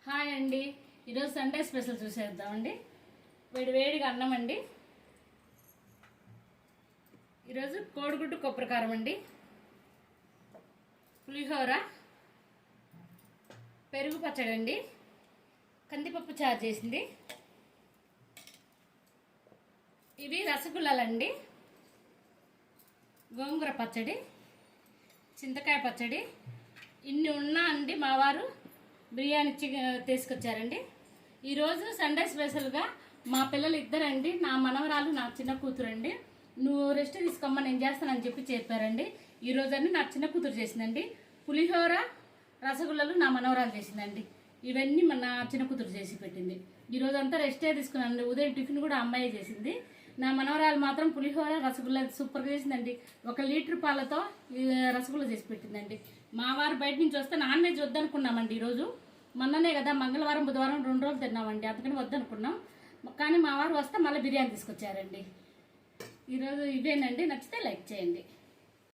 Hi అండి. ఈరోజు Sunday special చూసేద్దామండి. వేడివేడిగా అన్నం అండి. ఈరోజు కోడిగుడ్డు కొబ్బరికారం అండి, పులిహోర, పెరుగు పచ్చడి అండి, కందిపప్పు చారు చేసింది, ఇవి రసగుల్లాలండి, గోంగూర పచ్చడి, చింతకాయ పచ్చడి. ఇన్ని ఉన్నా అండి మా వారు బిర్యానీ తీసుకొచ్చారండి. ఈరోజు సండే స్పెషల్గా మా పిల్లలు ఇద్దరండి, నా మనవరాలు నా చిన్న కూతురండి. నువ్వు రెస్ట్ తీసుకోమ్మా నేను చేస్తానని చెప్పారండి. ఈరోజు అన్ని నా చిన్న కూతురు చేసిందండి. పులిహోర, రసగుల్లలు నా మనవరాలు చేసిందండి. ఇవన్నీ నా చిన్న కూతురు చేసి పెట్టింది. ఈరోజు అంతా రెస్టే తీసుకున్నానండి. ఉదయం టిఫిన్ కూడా అమ్మాయి చేసింది. నా మనవరాలు మాత్రం పులిహోర, రసగుల్లా సూపర్గా చేసిందండి. 1 లీటర్ పాలతో రసగుల్లా చేసి పెట్టిందండి. మా వారు బయట నుంచి వస్తే నాన్ వెజ్ వద్దనుకున్నామండి. ఈరోజు మొన్ననే కదా, మంగళవారం బుధవారం 2 రోజులు తిన్నామండి, అందుకని వద్దనుకున్నాం. కానీ మా వారు వస్తే మళ్ళీ బిర్యానీ తీసుకొచ్చారండి. ఈరోజు ఇవేనండి. నచ్చితే లైక్ చేయండి.